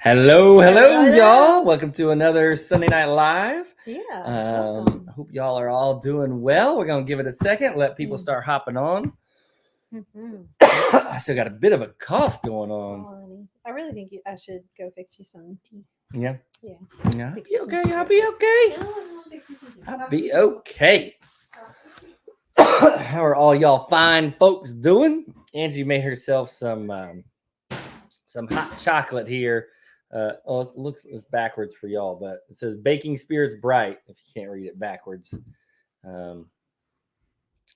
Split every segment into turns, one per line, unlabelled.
Hello, y'all. Welcome to another Sunday Night Live.
Yeah.
I hope y'all are all doing well. We're going to give it a second, let people start hopping on. I still got a bit of a cough going on.
I really think I should go fix you some tea.
Yeah.
Yeah.
Yeah. I'll be okay. I'll be okay. How are all y'all fine folks doing? Angie made herself some hot chocolate here. It looks it's backwards for y'all, but it says baking spirits bright. If you can't read it backwards,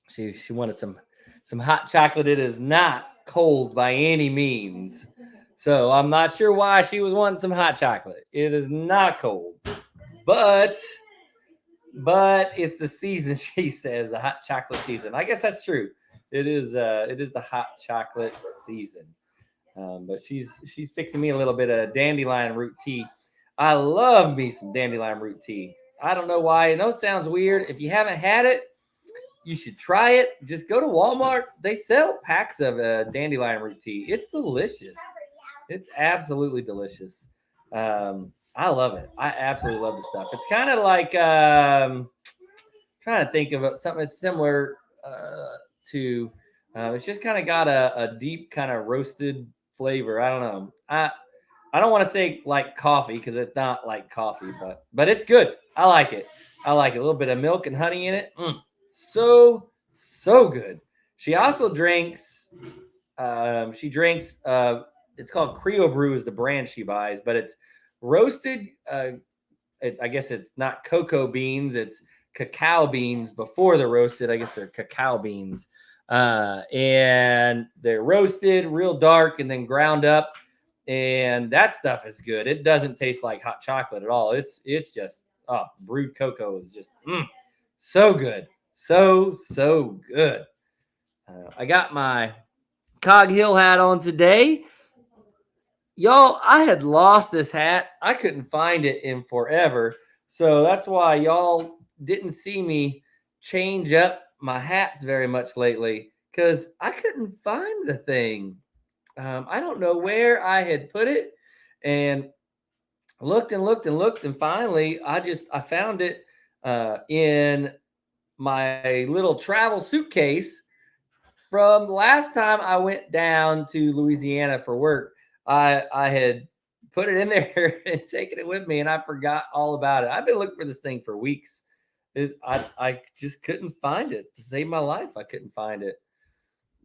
she wanted some hot chocolate. It is not cold by any means, so I'm not sure why she was wanting some hot chocolate. It is not cold, but it's the season. She says the hot chocolate season. I guess that's true. It is the hot chocolate season. But she's fixing me a little bit of dandelion root tea. I love me some dandelion root tea. I don't know why. I know it sounds weird. If you haven't had it, you should try it. Just go to Walmart. They sell packs of dandelion root tea. It's delicious. It's absolutely delicious. I love it. I absolutely love the stuff. It's kind of like trying to think of something similar to. It's just kind of got a deep kind of roasted flavor. I don't know. I don't want to say like coffee because it's not like coffee, but it's good. I like it. A little bit of milk and honey in it. So good. She also drinks. It's called Creole Brew is the brand she buys, but it's roasted. I guess it's not cocoa beans. It's cacao beans before they're roasted. I guess they're cacao beans. And they're roasted real dark and then ground up, and that stuff is good. It doesn't taste like hot chocolate at all. It's just brewed cocoa is just so good, so good. I got my Cog Hill hat on today, y'all. I had lost this hat. I couldn't find it in forever, so that's why y'all didn't see me change up my hats very much lately, because I couldn't find the thing. I don't know where I had put it, and looked, and finally I found it in my little travel suitcase from last time I went down to Louisiana for work. I had put it in there and taken it with me, and I forgot all about it. I've been looking for this thing for weeks. I just couldn't find it. To save my life, I couldn't find it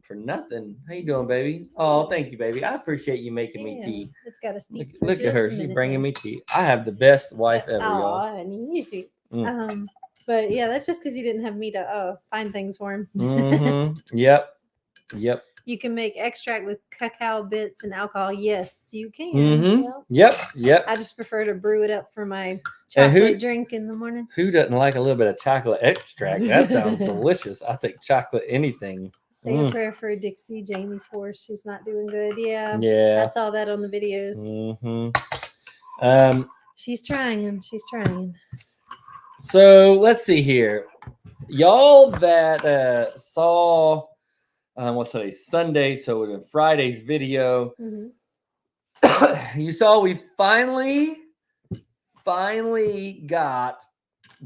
for nothing. How you doing, baby? Oh, thank you, baby. I appreciate you making me tea.
It's got a steep.
Look at her. She's bringing me tea. I have the best wife ever, y'all.
And you see. But yeah, that's just because you didn't have me to find things for him.
Yep.
You can make extract with cacao bits and alcohol. Yes, you can.
Yep.
I just prefer to brew it up for my chocolate drink in the morning.
Who doesn't like a little bit of chocolate extract? That sounds delicious. I take chocolate anything.
Say a prayer for Dixie, Jamie's horse. She's not doing good.
Yeah.
I saw that on the videos. She's trying.
So let's see here. Y'all that saw what's today? Sunday, so it was Friday's video. You saw we finally got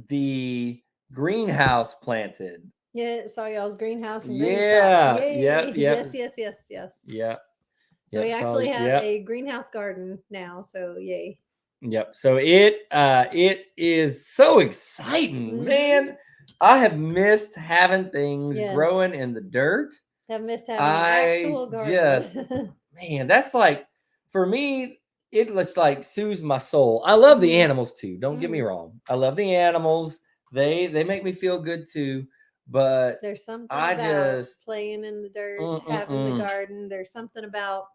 the greenhouse planted.
Yeah, saw y'all's greenhouse. And
Yep.
Yes.
Yeah.
So we actually have a greenhouse garden now. So yay.
Yep. So it is so exciting, man. I have missed having things growing in the dirt.
Have missed having an actual garden.
Man, that's like, for me, it looks like soothes my soul. I love the animals too. Don't get me wrong. I love the animals. They make me feel good too. But
there's something about playing in the dirt, having the garden. There's something about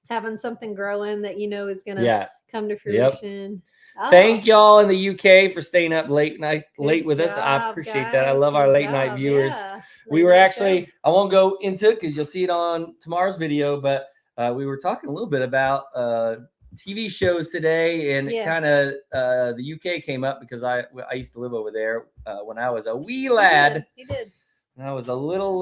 having something growing that you know is going to come to fruition.
Yep. Thank y'all in the UK for staying up late with us. I appreciate that. I love our late night viewers. We were actually, I won't go into it because you'll see it on tomorrow's video, but we were talking a little bit about TV shows today, and kind of the UK came up because I used to live over there when I was a wee lad.
You did.
And I was a little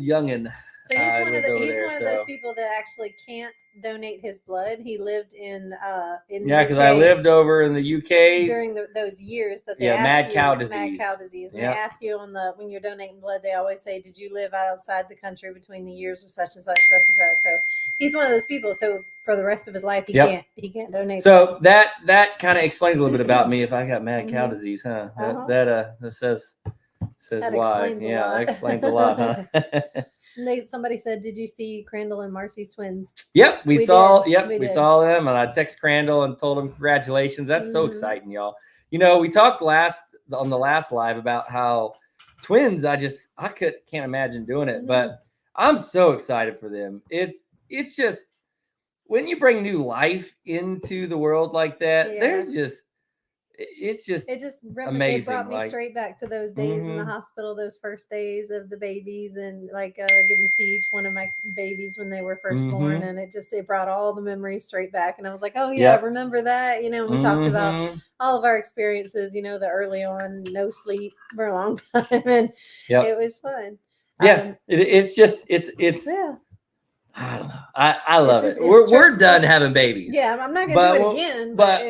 youngin'.
So he's one of those people that actually can't donate his blood. He lived in
because I lived over in the UK
during those years that they
mad cow disease.
And they ask you when you're donating blood, they always say, "Did you live outside the country between the years of such and such, such and such?" So he's one of those people. So for the rest of his life, he can't donate.
So that kind of explains a little bit about me. If I got mad cow disease, huh? That says that why. That explains a lot, huh?
Somebody said, "Did you see Crandall and Marcy's twins?"
Yep, we saw them, and I text Crandall and told him congratulations. That's so exciting, y'all. We talked on the last live about how twins. I can't imagine doing it, but I'm so excited for them. It's just when you bring new life into the world like that, it just amazing.
It brought me straight back to those days in the hospital, those first days of the babies, and like getting to see each one of my babies when they were first born, and it brought all the memories straight back. And I was like, oh yeah, remember that? We talked about all of our experiences. The early on, no sleep for a long time, and it was fun.
It's I don't know. I love it. We're done having babies.
Yeah, I'm not gonna do it again.
But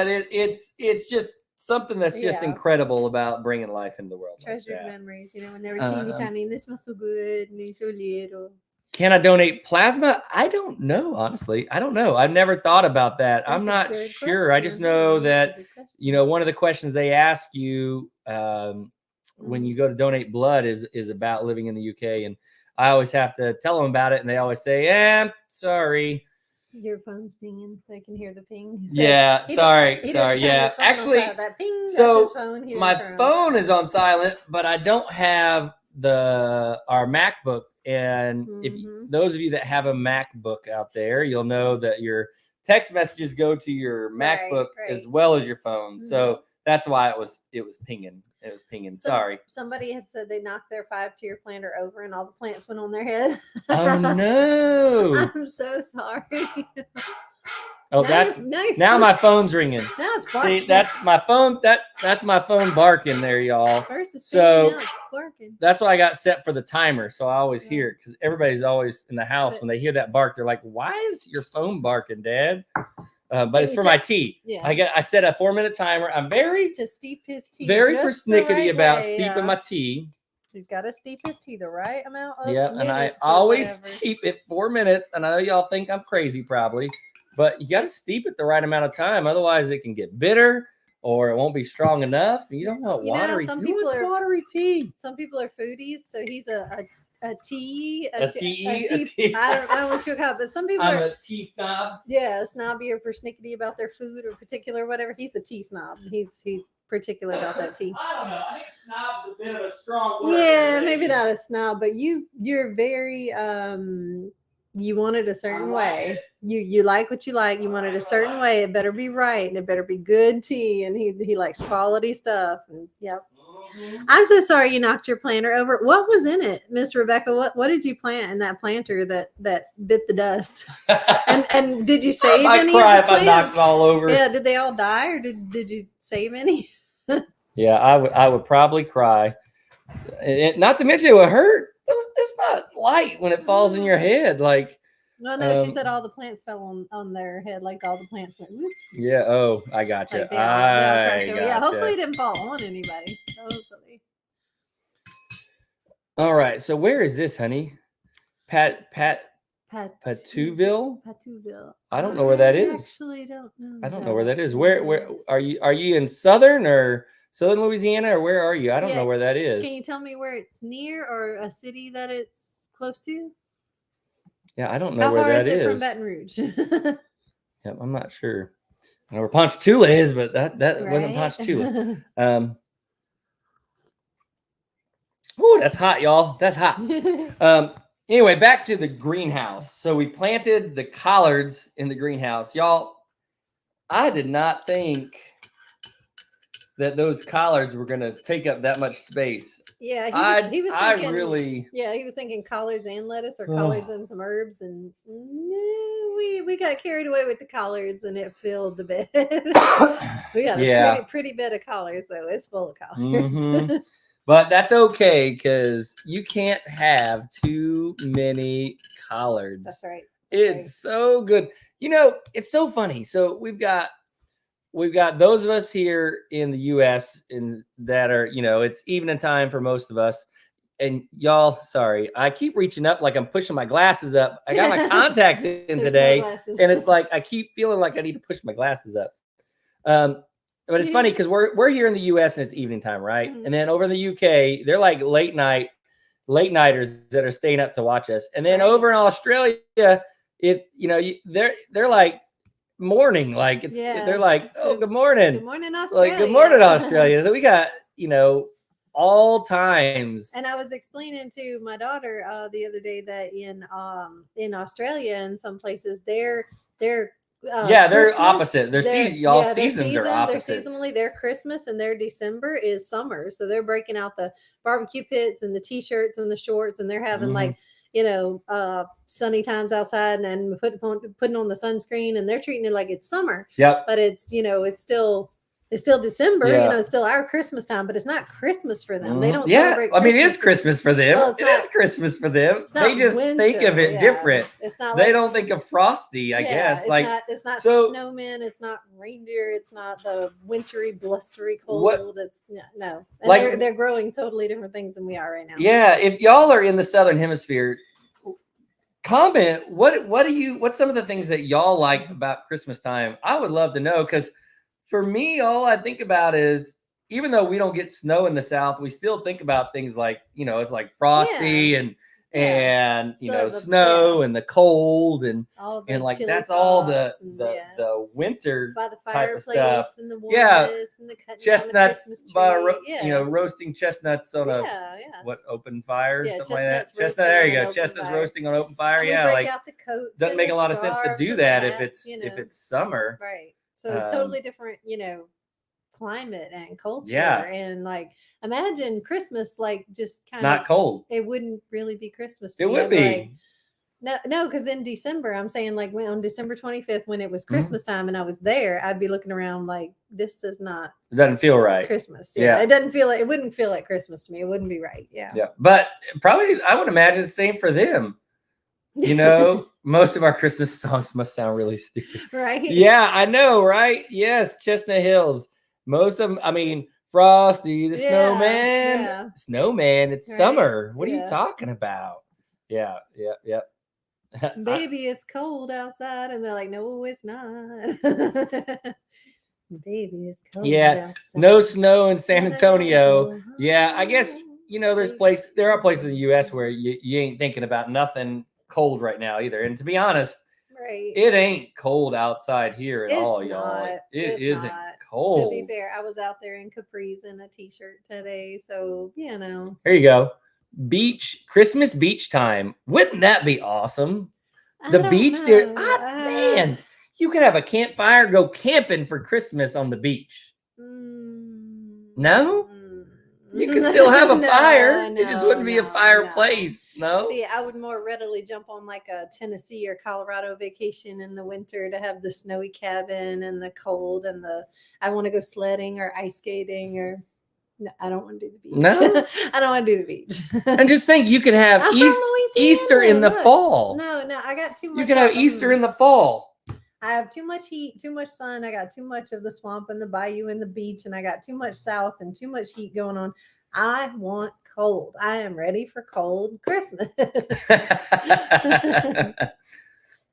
it's just something that's just incredible about bringing life into the world.
Treasured memories, when they were teeny tiny, and they smell so good, and they're so little.
Can I donate plasma? I don't know, honestly. I don't know. I've never thought about that.
That's
I'm not sure. I just know that one of the questions they ask you when you go to donate blood is about living in the UK, and I always have to tell them about it, and they always say, sorry.
Your phone's pinging. I can hear the ping.
So sorry. Yeah, actually,
that ping,
so
that's his phone.
my phone is on silent, but I don't have our MacBook. And if those of you that have a MacBook out there, you'll know that your text messages go to your MacBook as well as your phone. So that's why it was pinging. It was pinging. Sorry.
Somebody had said they knocked their 5-tier planter over and all the plants went on their head.
Oh no!
I'm so sorry.
Oh, now my phone's ringing.
Now it's barking.
See, that's my phone. That's my phone barking there, y'all.
First it's pinging, now it's barking.
That's why I got set for the timer, so I always hear it, because everybody's always in the house when they hear that bark, they're like, "Why is your phone barking, Dad?" But it's for my tea. Yeah. I set a 4-minute timer. I'm
to steep his tea.
Very persnickety about steeping my tea.
He's got to steep his tea the right amount of
and I always steep it 4 minutes. And I know y'all think I'm crazy probably, but you got to steep it the right amount of time. Otherwise it can get bitter or it won't be strong enough. You don't want watery tea.
Some people are foodies. So he's a tea.
A tea.
I don't know what you would call it, but some people
are a tea snob.
Yeah, snobby or persnickety about their food or particular whatever. He's a tea snob. He's particular about that tea.
I don't know. I think snob's a bit of a strong word.
Yeah, maybe not a snob, but you're very you want it a certain way. You like what you like. You want it a certain way. It better be right, and it better be good tea. And he likes quality stuff. And yep. I'm so sorry you knocked your planter over. What was in it, Miss Rebecca? What did you plant in that planter that bit the dust? And did you save any? I
cry if I knocked it all over.
Yeah, did they all die, or did you save any?
Yeah, I would probably cry. Not to mention it would hurt. It's not light when it falls in your head. Like,
no, she said all the plants fell on their head, like all the plants went. Whoop.
Yeah. Oh, I got you.
Yeah. Hopefully, it didn't fall on anybody. Hopefully.
All right. So where is this, honey? Patuville.
Patuville.
I don't know where that is.
Actually, don't know.
I don't know where that is. Where are you? Are you in southern Louisiana, or where are you? I don't know where that is.
Can you tell me where it's near, or a city that it's close to?
Yeah, I don't know where that is.
How far is it from Baton Rouge?
Yeah, I'm not sure. I know where Ponchatoula is, but that wasn't Ponchatoula. Oh, that's hot, y'all. That's hot. Anyway, back to the greenhouse. So we planted the collards in the greenhouse. Y'all, I did not think that those collards were going to take up that much space.
Yeah, he was thinking, he was thinking collards and lettuce, or collards and some herbs, and we got carried away with the collards, and it filled the bed. We got a pretty bed of collards, though. It's full of collards.
But that's okay because you can't have too many collards.
That's right.
It's so good. You know, it's so funny. So we've got those of us here in the US and that are, you know, it's evening time for most of us. And y'all, sorry, I keep reaching up like I'm pushing my glasses up. I got my contacts in
There's no
today,
glasses.
and it's like I keep feeling like I need to push my glasses up. But it's funny because we're here in the US and it's evening time, right?
Mhm.
And then over in the UK, they're like late nighters that are staying up to watch us. And then
Right.
over in Australia, they're like morning, like they're like, oh, good morning.
Good morning, Australia.
Like, good morning, Australia. So we got, all times.
And I was explaining to my daughter the other day that in Australia and some places they're
they're
Christmas,
opposite. Their seasons are
Their
opposites.
seasonally, their Christmas and their December is summer. So they're breaking out the barbecue pits and the t-shirts and the shorts, and they're having like sunny times outside and putting on the sunscreen, and they're treating it like it's summer.
Yep.
But it's it's still December,
Yeah.
it's still our Christmas time, but it's not Christmas for them. They don't
Yeah,
celebrate
I mean, it is
Christmas.
Christmas for them.
Well,
it is Christmas for them.
It's not
They just think of
winter,
it different.
It's not
They
like
don't think of frosty, I guess.
It's
Like,
it's not
so-
snowmen, it's not reindeer, it's not the wintry, blustery cold.
What-
It's no. And
Like-
they're growing totally different things than we are right now.
yeah, if y'all are in the Southern Hemisphere, comment what's some of the things that y'all like about Christmas time? I would love to know, because for me, all I think about is, even though we don't get snow in the South, we still think about things like, it's like frosty and
So
snow and the cold and
all the
like
chili
that's all the
thoughts and,
the winter
by the
type of
fireplace
stuff.
and the
Yeah,
warmness and the cutting down the
chestnuts
Christmas
by
tree.
roasting chestnuts on a
yeah.
open fire,
Yeah,
something like that.
chestnuts
Chestnut, there you
roasting on
go.
an open
Chestnuts
fire.
roasting on open fire.
And we
Yeah,
break
like
out the coats.
doesn't
and
make
the
a lot of sense to
scarves
do
and the
that if
hats,
it's summer.
right. So totally different, climate and culture.
Yeah.
And like imagine Christmas like just
It's
kind
not
of
cold.
it wouldn't really be Christmas to
It
me.
would
I'd like,
be.
no, because in December, I'm saying like on December 25th, when it was
Mhm.
Christmas time and I was there, I'd be looking around like this does not
It doesn't feel right.
Christmas.
Yeah.
It doesn't feel like it wouldn't feel like Christmas to me. It wouldn't be right. Yeah.
Yeah, but probably I would imagine the same for them. Most of our Christmas songs must sound really stupid.
Right.
Yeah, I know, right? Yes, Chestnut Hills. Most of them, I mean, Frosty the Snowman.
yeah.
Snowman, it's
Right,
summer. What are you
yeah.
talking about? Yeah.
Baby, it's cold outside. And they're like, no, it's not. Baby, it's cold.
Yeah,
outside.
no snow in San Antonio. Yeah, I guess there are places in the US where you ain't thinking about nothing cold right now either. And to be honest,
Right.
it ain't cold outside here at
It's
all, y'all.
not.
It
It's
isn't
not.
cold.
To be fair, I was out there in capris and a t-shirt today, so
Here you go. Christmas beach time. Wouldn't that be awesome? The beach there. Man, you could have a campfire, go camping for Christmas on the beach. No? You can still have a fire. It just wouldn't be a fireplace. No.
See, I would more readily jump on like a Tennessee or Colorado vacation in the winter to have the snowy cabin and the cold and I want to go sledding or ice skating or no, I don't want to do the beach.
No?
I don't want to do the beach.
And just think, you could have
I'm from
Easter in the
Louisiana, look.
fall.
No, I got too much.
You could have Easter in the fall.
I have too much heat, too much sun. I got too much of the swamp and the bayou and the beach, and I got too much south and too much heat going on. I want cold. I am ready for cold Christmas.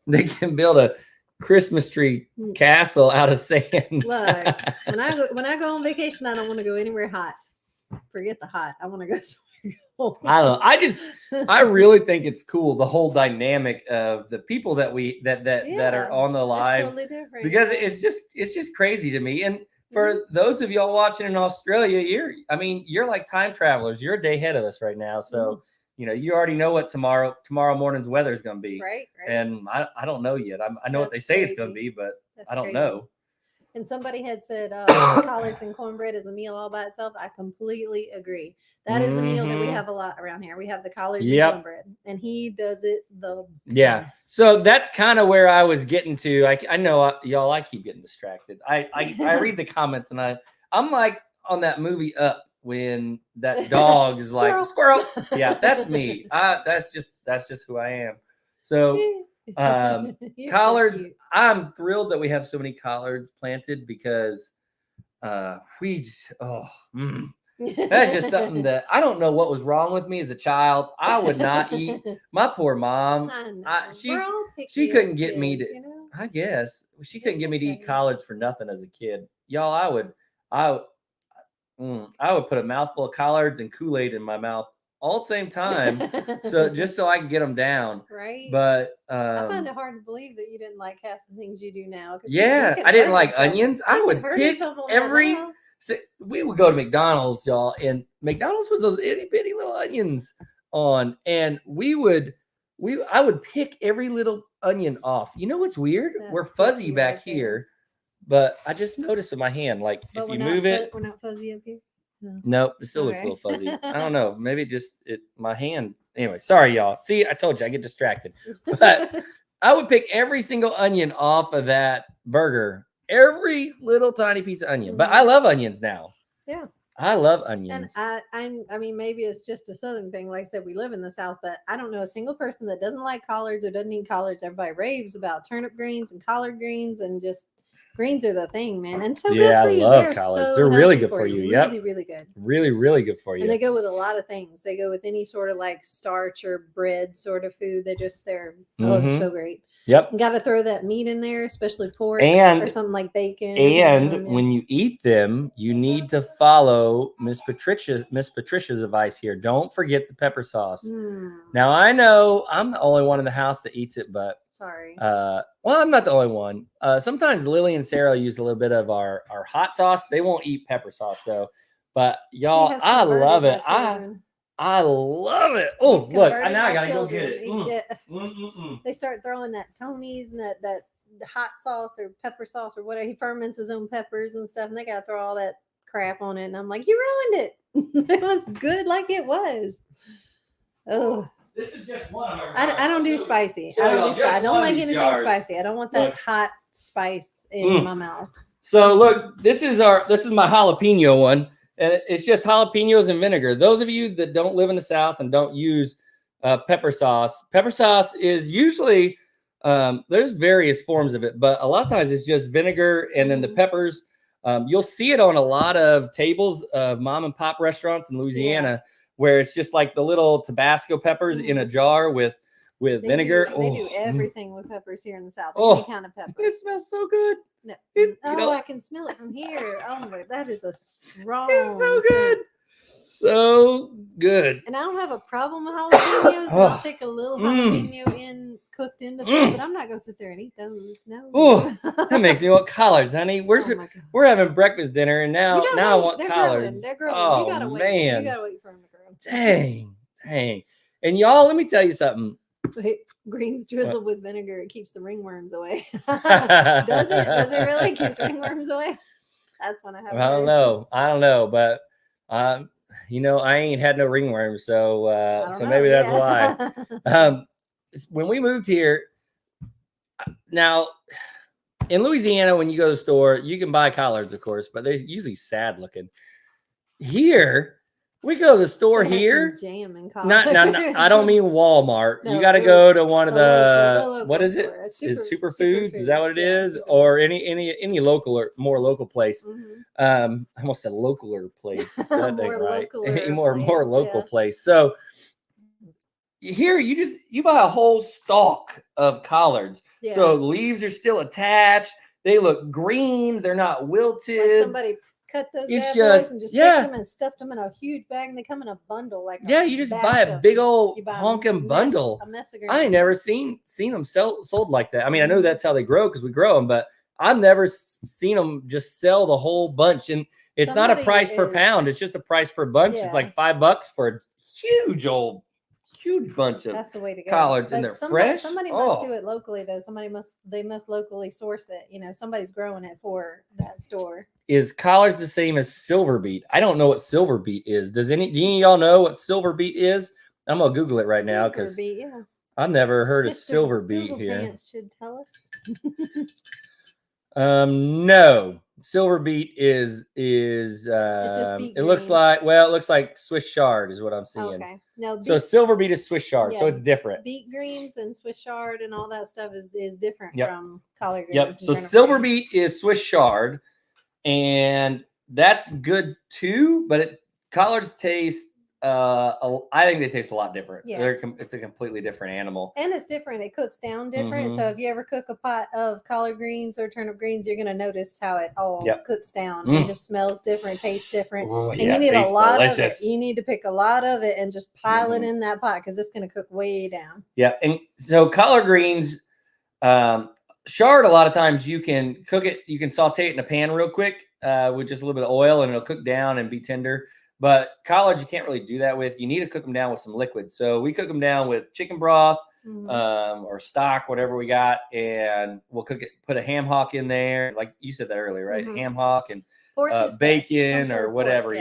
They can build a Christmas tree castle out of sand.
Look, when I go on vacation, I don't want to go anywhere hot. Forget the hot. I want to go somewhere cold.
I don't know. I really think it's cool, the whole dynamic of the people that are on the
It's
live,
totally different.
because
yeah.
it's just crazy to me. And for those of y'all watching in Australia, you're like time travelers. You're a day ahead of us right now. So, you already know what tomorrow morning's weather is going to be.
Right.
And I don't know yet. I know what they
That's
say it's going to
crazy.
be, but
That's
I don't
crazy.
know.
And somebody had said collards and cornbread is a meal all by itself. I completely agree. That is a meal that we
Mhm.
have a lot around here. We have the collards
Yep.
and cornbread, and he does it the
Yeah.
best.
So that's kind of where I was getting to. I know y'all, I keep getting distracted. I read the comments and I'm like on that movie Up when that dog is like
Squirrel.
squirrel. Yeah, that's me. That's just who I am. So
You're so
collards,
cute.
I'm thrilled that we have so many collards planted because that's just something that I don't know what was wrong with me as a child. I would not eat. My poor mom,
I know.
she
We're all
she
picky
couldn't
as
get me
kids,
to.
you know?
I guess she couldn't
It's
get me to eat
okay.
collards for nothing as a kid. Y'all, I would put a mouthful of collards and Kool-Aid in my mouth all at the same time, so I can get them down.
Right.
But
I find it hard to believe that you didn't like half the things you do now.
yeah, I didn't like onions. I would pick every. We would go to McDonald's, y'all, and McDonald's was those itty bitty little onions on, and I would pick every little onion off. You know what's weird? We're fuzzy back here, but I just noticed with my hand, like if you move it,
we're not fuzzy up here.
nope, it still looks a little fuzzy. I don't know, maybe my hand. Anyway, sorry, y'all. See, I told you I get distracted, but I would pick every single onion off of that burger. Every little tiny piece of onion. But I love onions now.
Yeah.
I love onions.
And I mean, maybe it's just a Southern thing. Like I said, we live in the South, but I don't know a single person that doesn't like collards or doesn't eat collards. Everybody raves about turnip greens and collard greens, and just greens are the thing, man. And so good for you.
I love collards. They're really good for you.
Yep. Really, really good.
Really, really good for you.
And they go with a lot of things. They go with any sort of like starch or bread sort of food. They're so great.
Yep.
Got to throw that meat in there, especially pork or something like bacon.
And when you eat them, you need to follow Miss Patricia's advice here. Don't forget the pepper sauce. Now I know I'm the only one in the house that eats it, but
sorry.
Well, I'm not the only one. Sometimes Lily and Sarah use a little bit of our hot sauce. They won't eat pepper sauce though. But y'all, I love it. I love it. Oh, look! Now I gotta go get it.
They start throwing that Tony's and that hot sauce or pepper sauce or whatever. He ferments his own peppers and stuff, and they gotta throw all that crap on it. And I'm like, you ruined it. It was good like it was. Oh.
This is just one of our.
I don't do spicy. I don't like anything spicy. I don't want that hot spice in my mouth.
So look, this is my jalapeno one. And it's just jalapenos and vinegar. Those of you that don't live in the South and don't use pepper sauce is usually, there's various forms of it, but a lot of times it's just vinegar and then the peppers. You'll see it on a lot of tables of mom and pop restaurants in Louisiana, where it's just like the little Tabasco peppers in a jar with vinegar.
They do everything with peppers here in the South. Any kind of pepper.
It smells so good.
No. I can smell it from here. Oh my, that is a strong.
It's so good. So good.
And I don't have a problem with jalapenos. I'll take a little jalapeno cooked into food, but I'm not gonna sit there and eat those. No.
Oh, that makes me want collards, honey. We're having breakfast dinner, and now I want collards.
They're growing.
Oh,
you gotta wait.
man.
You gotta wait for them to grow.
Dang. And y'all, let me tell you something.
Greens drizzled with vinegar, it keeps the ringworms away. Does it? Does it really keep ringworms away? That's when I have.
I don't know, but I ain't had no ringworms, so maybe that's why. When we moved here, now in Louisiana, when you go to the store, you can buy collards, of course, but they're usually sad looking. Here, we go to the store here.
Jam and
not, I don't mean Walmart. You got to go to one of the what is it? Is Superfoods? Is that what it is? Or any local or more local place? I almost said localer place. That ain't right. Any more local place. So here you buy a whole stalk of collards. Yeah. So leaves are still attached. They look green. They're not wilted.
Like somebody cut those bad boys and just picked them and stuffed them in a huge bag, and they come in a bundle. You
just buy a big old honking bundle.
A mess of
I ain't never seen them sold like that. I mean, I know that's how they grow because we grow them, but I've never seen them just sell the whole bunch. And it's not a price per pound; it's just a price per bunch. Yeah. It's like $5 for a huge bunch of collards, and they're fresh.
Somebody must do it locally, though. They must locally source it. Somebody's growing it for that store.
Is collards the same as silver beet? I don't know what silver beet is. Do any of y'all know what silver beet is? I'm gonna Google it right now because I've never heard of silver beet here.
Pants should tell us.
No. Silver beet is
just beet
it looks
greens.
like Swiss chard is what I'm seeing.
Okay. No,
So silver beet is Swiss chard, so
yeah,
it's different.
beet greens and Swiss chard and all that stuff is different
Yep.
from collard greens.
Yep.
and
So
turnip
silver
greens.
beet is Swiss chard, and that's good too. But collards taste. I think they taste a lot different.
Yeah.
It's a completely different animal.
And it's different. It cooks down different. So
Mhm.
if you ever cook a pot of collard greens or turnip greens, you're gonna notice how it all
Yep.
cooks down
Mm.
and just smells different, tastes different.
Oh,
And
yeah,
you need
tastes
a lot
delicious.
of it. You need to pick a lot of it and just pile it
Mhm.
in that pot because it's gonna cook way down.
Yeah, and so collard greens, chard. A lot of times you can cook it. You can saute it in a pan real quick with just a little bit of oil, and it'll cook down and be tender. But collards, you can't really do that with. You need to cook them down with some liquid. So we cook them down with chicken broth or stock, whatever we got, and we'll cook it. Put a ham hock in there, like you said that earlier, right? Ham hock and bacon or whatever.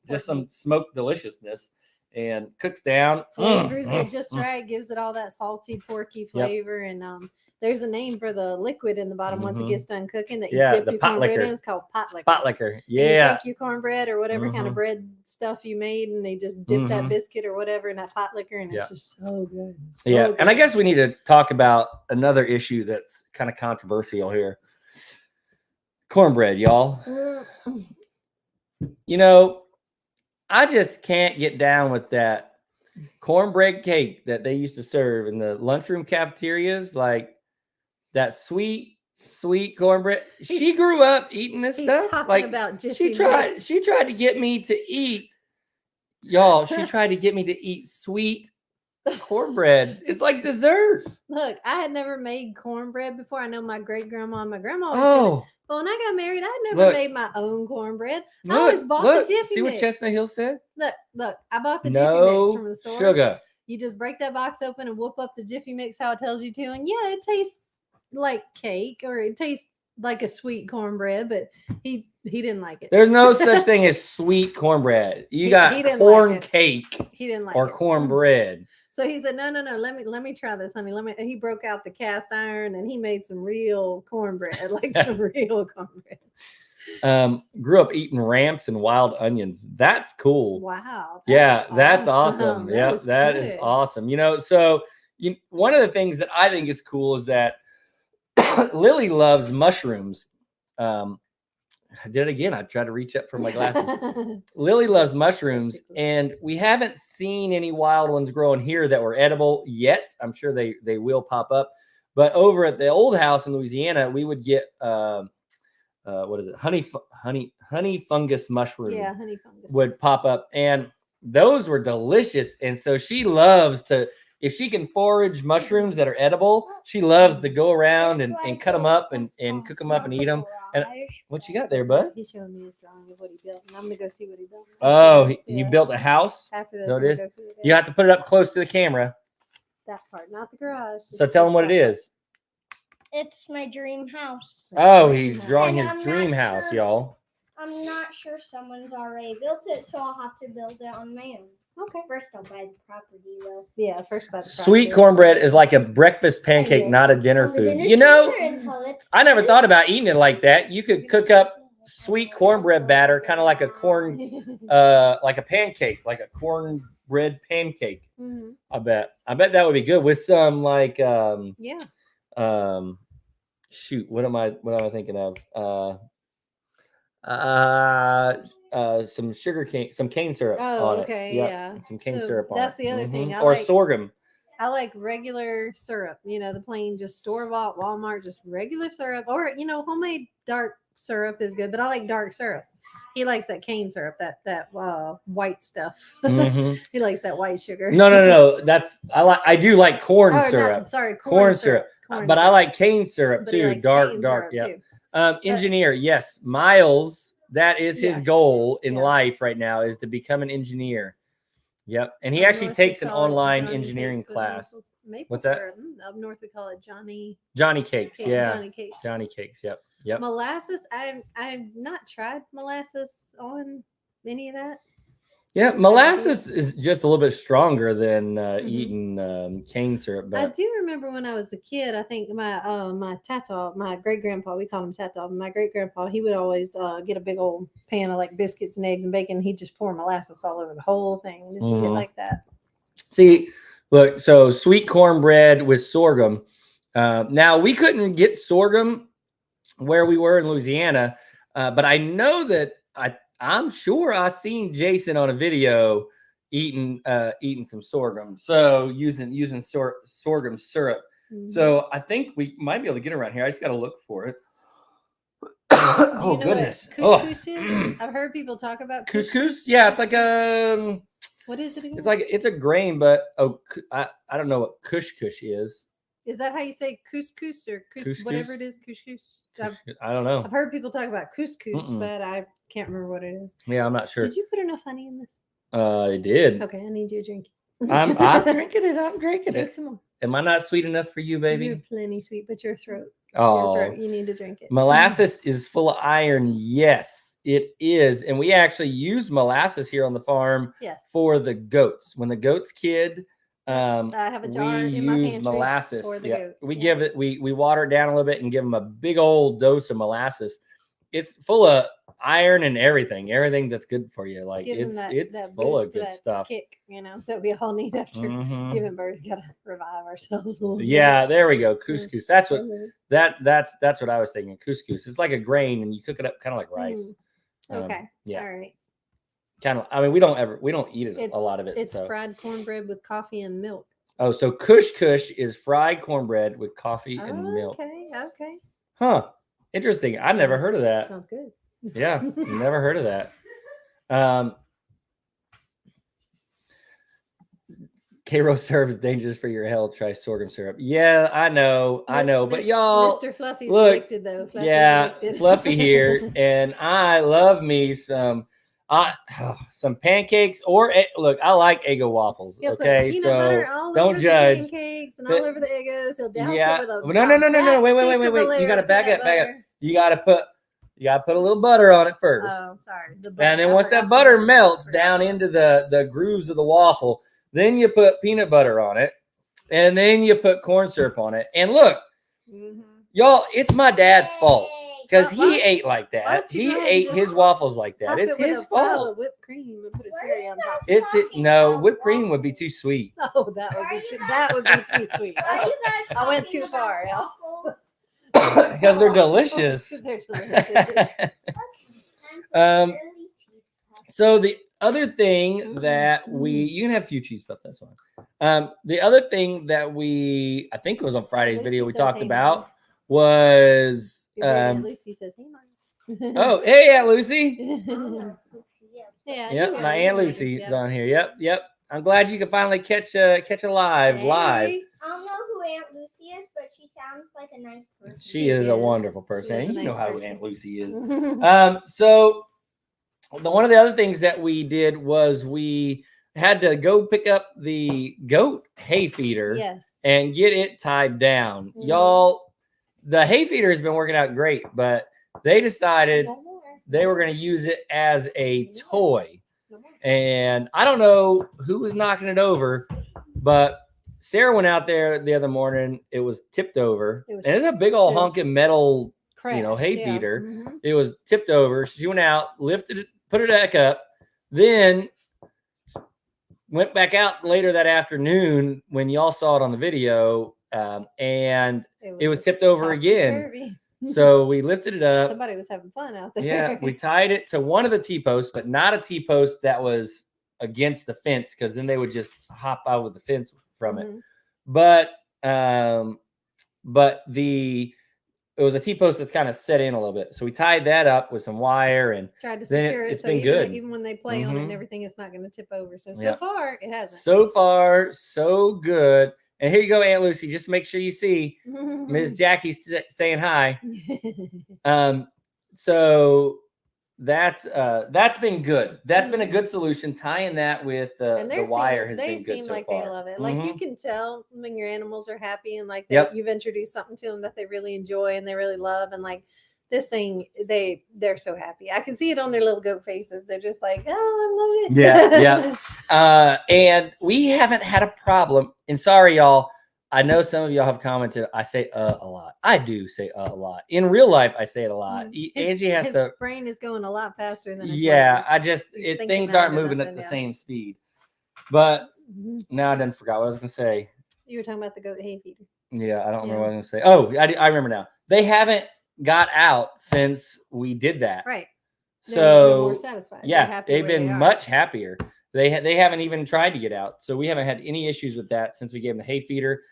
Just some smoked deliciousness, and cooks down.
Flavors it just right, gives it all that salty, porky flavor. Yep. And there's a name for the liquid in the bottom once it gets done cooking that you dip your cornbread in. It's called pot liquor.
Pot liquor. Yeah.
And you take your cornbread or whatever kind of bread stuff you made, and they just dip that biscuit or whatever in that pot liquor, and it's just so good. So good.
And I guess we need to talk about another issue that's kind of controversial here. Cornbread, y'all. You know, I just can't get down with that cornbread cake that they used to serve in the lunchroom cafeterias, like that sweet cornbread. She grew up eating this stuff. Like
about
she tried to get me to eat, y'all. She tried to get me to eat sweet cornbread. It's like dessert.
Look, I had never made cornbread before. I know my great grandma and my grandma. But when I got married, I never made my own cornbread. I always bought the Jiffy Mix.
See what Chestnut Hill said?
Look, I bought the Jiffy Mix from the store.
Sugar.
You just break that box open and whoop up the Jiffy Mix how it tells you to. And yeah, it tastes like cake, or it tastes like a sweet cornbread, but he didn't like it.
There's no such thing as sweet cornbread. You got corn cake.
He didn't like
or cornbread.
So he said, no, let me try this, honey. He broke out the cast iron and he made some real cornbread, like some real cornbread.
Grew up eating ramps and wild onions. That's cool.
Wow.
That's awesome. That is awesome. You know, so one of the things that I think is cool is that Lily loves mushrooms. I did it again. I tried to reach up for my glasses. Lily loves mushrooms, and we haven't seen any wild ones growing here that were edible yet. I'm sure they will pop up. But over at the old house in Louisiana, we would get what is it? Honey fungus mushroom.
Yeah, honey fungus
would pop up, and those were delicious. And so she loves to, if she can forage mushrooms that are edible, she loves to go around and cut them up and cook them up and eat them. And what you got there, bud?
He's showing me his drawing of what he built, and I'm gonna go see what he built.
Oh, he built a house.
After this,
so it is. You have to put it up close to the camera.
That part, not the garage.
So tell him what it is.
It's my dream house.
Oh, he's drawing his dream house, y'all.
I'm not sure someone's already built it, so I'll have to build it on my own.
Okay.
First, I'll buy the property, though.
Yeah, first buy the property.
Sweet cornbread is like a breakfast pancake, not a dinner food. You know, I never thought about eating it like that. You could cook up sweet cornbread batter, kind of like a like a pancake, like a cornbread pancake.
Mm-hmm.
I bet that would be good with some like shoot, what am I thinking of? Some sugar cane, some cane syrup on it.
Yeah.
Some cane syrup on it.
That's the other thing.
Or sorghum.
I like regular syrup, the plain, just store-bought, Walmart, just regular syrup. Or, homemade dark syrup is good, but I like dark syrup. He likes that cane syrup, that white stuff. He likes that white sugar.
No. I do like corn syrup. Corn syrup. But I like cane syrup too. Dark. Yeah. Engineer, yes. Miles, that is his goal in life right now, is to become an engineer. Yep. And he actually takes an online engineering class. What's that?
Up north we call it Johnny
Cakes. Yeah. Johnny Cakes. Yep.
Molasses. I've not tried molasses on any of that.
Yeah,
That's a good idea.
molasses is just a little bit stronger than
Mhm.
eating cane syrup.
I
But
do remember when I was a kid. I think my tata, my great grandpa, we called him tata. My great grandpa, he would always get a big old pan of like biscuits and eggs and bacon. He'd just pour molasses all over the whole thing, and just eat it
Mhm.
like that.
see, look, so sweet cornbread with sorghum. Now we couldn't get sorghum where we were in Louisiana, but I know that I'm sure I seen Jason on a video eating some sorghum. So using sorghum syrup.
Mhm.
So I think we might be able to get around here. I just got to look for it.
Do
Oh
you know
goodness!
what couscous is? I've heard people talk about
Couscous? Yeah, it's like
Couscous.
a
What is it again?
it's like it's a grain, but I don't know what kush is.
Is that how you say couscous or whatever
Couscous?
it is? Couscous.
I don't know.
I've heard people talk about couscous,
Mm-mm.
but I can't remember what it is.
Yeah, I'm not sure.
Did you put enough honey in this?
I did.
Okay, I need you to drink it.
I'm drinking it. I'm drinking
Drink
it.
some more.
Am I not sweet enough for you,
You're
baby?
plenty sweet, but your throat.
Oh,
You need to drink it.
molasses is full of iron. Yes, it is. And we actually use molasses here on the farm
Yes.
for the goats. When the goats kid,
I have a jar
we
in my
use
pantry
molasses.
for the
Yeah.
goats.
We
Yeah.
give it, we water it down a little bit and give them a big old dose of molasses. It's full of iron and everything that's good for you. Like
Gives them
it's
that
full of
boost,
good
that
stuff.
kick, that we all need after
Mhm.
giving birth. Gotta revive ourselves a little bit.
Yeah, there we go. Couscous. That's what
Mhm.
that's what I was thinking. Couscous. It's like a grain and you cook it up kind of like rice.
Okay.
Yeah.
All right.
Kind of. I mean, we don't eat it a lot of it.
It's
so.
fried cornbread with coffee and milk.
Oh, so kush is fried cornbread with coffee and milk.
Okay.
Huh. Interesting. I've never heard of that.
Sounds good.
Yeah, never heard of that. K-Ro syrup is dangerous for your health. Try sorghum syrup. Yeah, I know. But y'all,
Mr. Fluffy's
look,
addicted though. Fluffy's
yeah,
addicted.
Fluffy here, and I love me some pancakes or look. I like Eggo waffles.
He'll put
Okay,
peanut
so
butter all
don't
over
judge.
the pancakes and
But-
all over the Eggos. He'll douse
Yeah.
it with a
No. Wait.
thick of a layer
You gotta
of
back
peanut
up.
butter.
You gotta put a little butter on it first.
Oh, sorry. The
And then
I
once
forgot
that
the
butter
butter.
melts
I forgot
down
the
into the grooves of the waffle, then you put peanut butter on it, and then you put corn syrup on it. And look,
Mhm.
y'all, it's my dad's fault because
Why-
he ate like
why
that.
don't you
He
go and
ate
just
his waffles like that.
Top
It's
it with
his
a pile
fault.
of whipped cream and put a cherry on top.
No, whipped cream would be too sweet.
Oh, that would be too sweet.
Are you guys
I went
talking
too
about
far, Al.
waffles?
Because they're delicious.
'Cause they're delicious.
Um, So the other thing that you can have a few cheese puffs, that's fine. The other thing that I think it was on Friday's
Lucy
video we
says,
talked
"Hey,
about
Mom."
was
Your great Aunt Lucy says, "Hey, Mom."
oh, hey Aunt Lucy.
Yeah.
Yep, my Aunt Lucy is on here. Yep. I'm glad you could finally catch a live.
Hey.
I don't know who Aunt Lucy is, but she sounds like a nice person.
She is a
is.
wonderful
She
person.
is a
And you know
nice
how
person.
Aunt Lucy is. So one of the other things that we did was we had to go pick up the goat hay feeder
Yes.
and get it tied down.
Mhm.
Y'all, the hay feeder has been working out great, but they decided
No more.
they were going to use it as a toy.
No more.
And I don't know who was knocking it over, but Sarah went out there the other morning. It was tipped over.
It was-
And it's a big old
it was
honking metal
Crashed,
hay
yeah.
feeder.
Mhm.
It was tipped over. She went out, lifted it, put it back up, then went back out later that afternoon when y'all saw it on the video, and it was tipped over again.
topsy-turvy.
so we lifted it up.
Somebody was having fun out there.
Yeah, we tied it to one of the T-posts, but not a T-post that was against the fence, because then they would just hop out with the fence from it.
Mhm.
But it was a T-post that's kind of set in a little bit. So we tied that up with some wire, and
Tried to
Then
secure it
it's
so
been
even,
good.
even when they play on it and
Mhm.
everything, it's not going to tip over. So
Yeah.
far, it hasn't.
so far so good. And here you go, Aunt Lucy. Just make sure you see Ms. Jackie's saying hi. So that's been good. That's been a good solution. Tying that with
And
the wire has
they
been good
seem
so
like
far.
they love it. Like you
Mhm.
can tell when your animals are happy and like
Yep.
you've introduced something to them that they really enjoy and they really love, and like This thing, they're so happy. I can see it on their little goat faces. They're just like, oh, I love it.
Yeah. And we haven't had a problem. And sorry, y'all. I know some of y'all have commented. I say a lot. I do say a lot. In real life, I say it a lot. Angie has
his
to.
brain is going a lot faster than his
Yeah,
words.
I just
He's thinking
things
about
aren't
it or
moving at
nothing,
the
yeah.
same speed. But
Mhm.
now I done forgot what I was gonna say.
You were talking about the goat hay feeder.
Yeah, I don't remember
Yeah.
what I was gonna say. Oh, I remember now. They haven't got out since we did that.
Right. They're
So
more satisfied. They're
yeah,
happy
they've
where
been
they are.
much happier. They haven't even tried to get out. So we haven't had any issues with that since we gave them the hay feeder.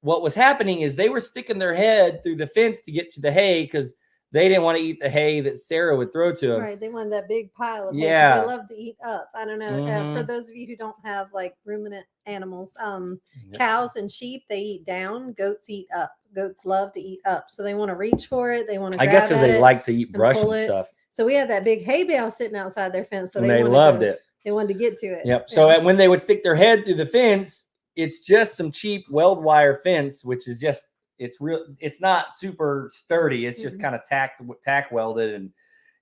What was happening is they were sticking their head through the fence to get to the hay because they didn't want to eat the hay that Sarah would throw to them.
Right. They wanted that big pile of hay 'cause
Yeah.
they love to eat up. I don't know. For
Mhm.
those of you who don't have like ruminant animals,
Yep.
cows and sheep, they eat down. Goats eat up. Goats love to eat up. So they want to reach for it. They want to
I
grab
guess because
at
they
it
like to eat brush
pull
and
it.
stuff.
So we had that big hay bale sitting outside their fence. So
And
they
they
wanted
loved
to,
it.
They wanted to get to it.
Yep. So
Yeah.
when they would stick their head through the fence, it's just some cheap weld wire fence, which is just it's not super sturdy. It's just
Mhm.
kind of tack welded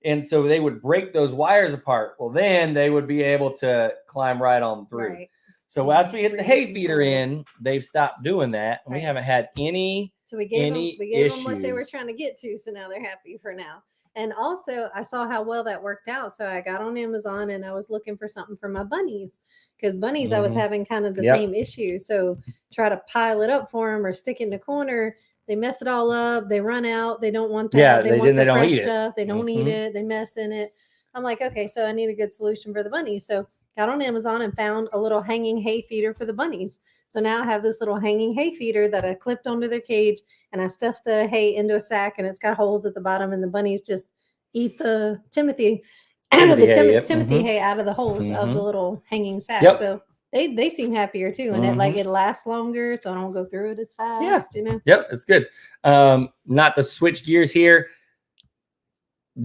and so they would break those wires apart. Well, then they would be able to climb right on through.
Right.
So after we hit the hay
Reach and
feeder
pull.
in, they've stopped doing that, and we
Right.
haven't had any.
So we gave
Any
them what they were
issues.
trying to get to. So now they're happy for now. And also, I saw how well that worked out. So I got on Amazon and I was looking for something for my bunnies because bunnies, I was
Mhm.
having kind of the
Yep.
same issue. So try to pile it up for them or stick it in the corner. They mess it all up. They run out. They don't want that.
Yeah,
they
they
want
didn't-
the
they don't
fresh
eat it.
stuff. They don't eat
Mhm.
it. They mess in it. I'm like, okay, so I need a good solution for the bunnies. So got on Amazon and found a little hanging hay feeder for the bunnies. So now I have this little hanging hay feeder that I clipped onto their cage and I stuffed the hay into a sack and it's got holes at the bottom and the bunnies just eat the Timothy
Timothy hay, yep.
Timothy
Mhm.
hay out of the holes of the
Mhm.
little hanging sack.
Yep.
So they seem happier too. And
Mhm.
it lasts longer so I don't go through it as fast,
Yeah.
you know.
Yep, it's good. Not to switch gears here.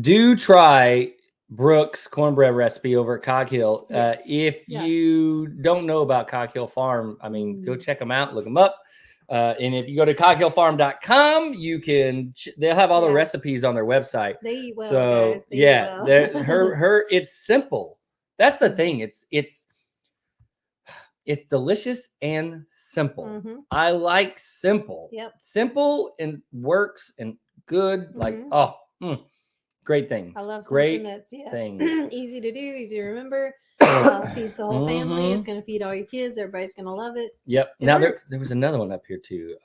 Do try Brooks' cornbread recipe over at Cog Hill.
Yes.
If
Yes.
you don't know about Cog Hill Farm, I mean, go
Mm.
check them out, look them up. And if you go to coghillfarm.com, you can they'll have all the
Yeah.
recipes on their website.
They eat well,
So
guys. They
yeah,
eat well.
her it's simple. That's the thing. It's delicious and simple.
Mhm.
I like simple.
Yep.
Simple and works and good. Like,
Mhm.
great things.
I love
great
something that's
things.
easy to do, easy to remember. Feeds the whole family. It's
Mhm.
going to feed all your kids. Everybody's going to love it.
Yep.
It
Now
works.
there was another one up here too.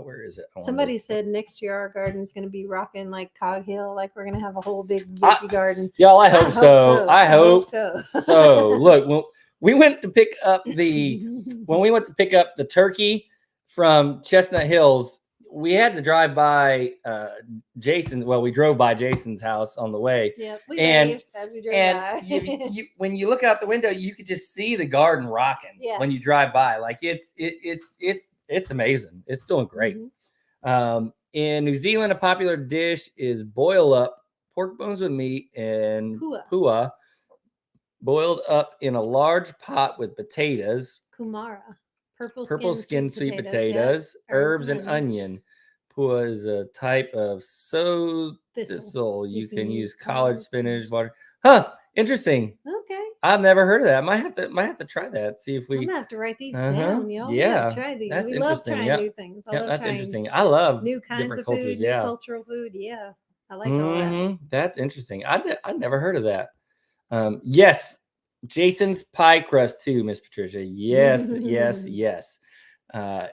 Where is it? I wanted
Somebody
to-
said next year our garden is going to be rocking like Cog Hill, like we're going to have a whole big
I-
veggie garden.
Y'all, I hope so. I hope
so.
so. Look, when we went to pick up the turkey from Chestnut Hills, we had to drive by Jason. Well, we drove by Jason's house on the way.
Yep, we
And-
waved as we drove
And
by.
when you look out the window, you could just see the garden rocking
Yeah.
when you drive by. Like it's amazing. It's doing great.
Mhm.
In New Zealand, a popular dish is boil up pork bones with meat and
Pua.
pua, boiled up in a large pot with potatoes,
Kumara, purple
skin sweet
yep.
potatoes, herbs and onion. Pua is a type of thistle. You can use collard spinach, water. Huh? Interesting.
Okay,
I've never heard of that. Might have to try that. See if
I'm
we.
gonna have to write these
Uh-huh.
down, y'all. We
Yeah,
gotta try these.
that's
We love
interesting.
trying
Yep.
new things. I
Yeah,
love
that's
trying
interesting. I love
new kinds
different
of
cultures.
food, new
Yeah.
cultural food. Yeah, I like all that.
Mhm. That's interesting. I never heard of that. Yes, Jason's pie crust too, Miss Patricia. Yes, yes, yes.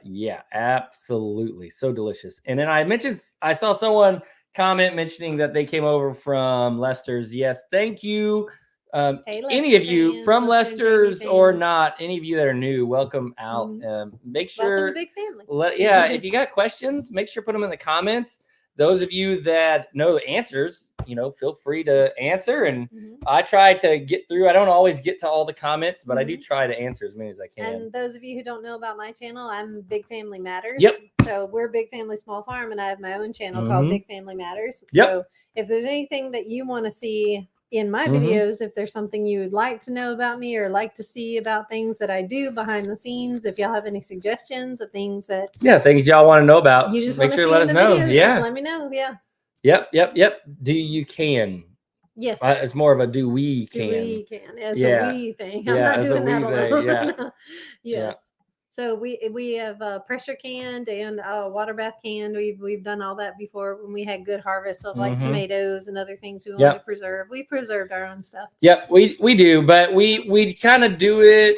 Yeah, absolutely. So delicious. And then I saw someone comment mentioning that they came over from Lester's. Yes, thank you.
Hey,
Any of
Lester
you
fans,
from
Lester and Jamie
Lester's or
fans.
not, any of you that are new, welcome out.
Mhm.
Make
Welcome
sure
to Big Family.
if you got questions, make sure put them in the comments. Those of you that know the answers, feel free to answer. And
Mhm.
I try to get through. I don't always get to all the comments, but I do
Mhm.
try to answer as many as I can.
And those of you who don't know about my channel, I'm Big Family Matters.
Yep.
So we're Big Family Small Farm, and I have my own channel
Mhm.
called Big Family Matters.
Yep.
So if there's anything that you want to see in my
Mhm.
videos, if there's something you would like to know about me or like to see about things that I do behind the scenes, if y'all have any suggestions of things that
Yeah, things y'all want to know about,
you just
make
want to
sure
see
to let
in
us
the
know.
videos,
Yeah.
just let me know. Yeah.
Yep. Do you can?
Yes.
It's more of a do we
Do
can.
we can. It's
Yeah.
a we thing.
Yeah,
I'm not
it's a
doing that
we thing,
alone.
yeah.
Yes. So we have pressure canned and water bath canned. We've done all that before when we had good harvests of like
Mhm.
tomatoes and other things we
Yep.
wanted to preserve. We preserved our own stuff.
Yep, we do, but we kind of do it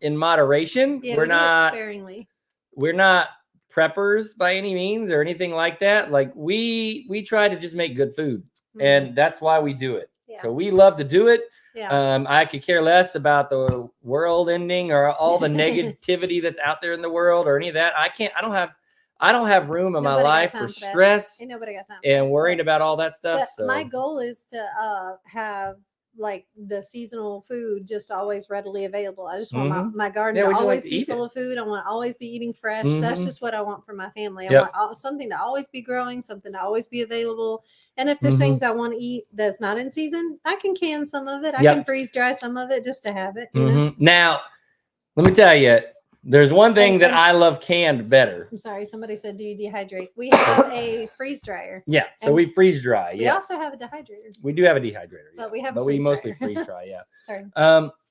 in moderation.
Yeah,
we're
we do it
not
sparingly.
we're not preppers by any means or anything like that. Like we try to just make good food,
Mhm.
and that's why we do it.
Yeah.
So we love to do it.
Yeah.
I could care less about the world ending or all the negativity that's out there in the world or any of that. I don't have room in my
Nobody got
life
time
for
for that.
stress
Ain't nobody got time. for
and
that.
worrying
But-
about all that stuff.
But
So
my goal is to have like the seasonal food just always readily available. I just want my garden
Yeah,
to
we just like
always
to
be
eat
full
it.
of food. I want to always be eating fresh. That's
Mhm.
just what I want for my family. I
Yep.
want something to always be growing, something to always be available. And if there's
Mhm.
things I want to eat that's not in season, I can can some of it. I
Yep.
can freeze dry some of it just to have it. You know?
Mhm. Now, let me tell you, there's one thing
And-
that
and-
I love canned better.
I'm sorry, somebody said, "Do you dehydrate?" We have a freeze dryer.
Yeah, so
And
we freeze dry.
We
Yes,
also have a dehydrator.
we do have a dehydrator,
But we have a
but we
freeze
mostly
dryer.
freeze dry. Yeah.
Sorry,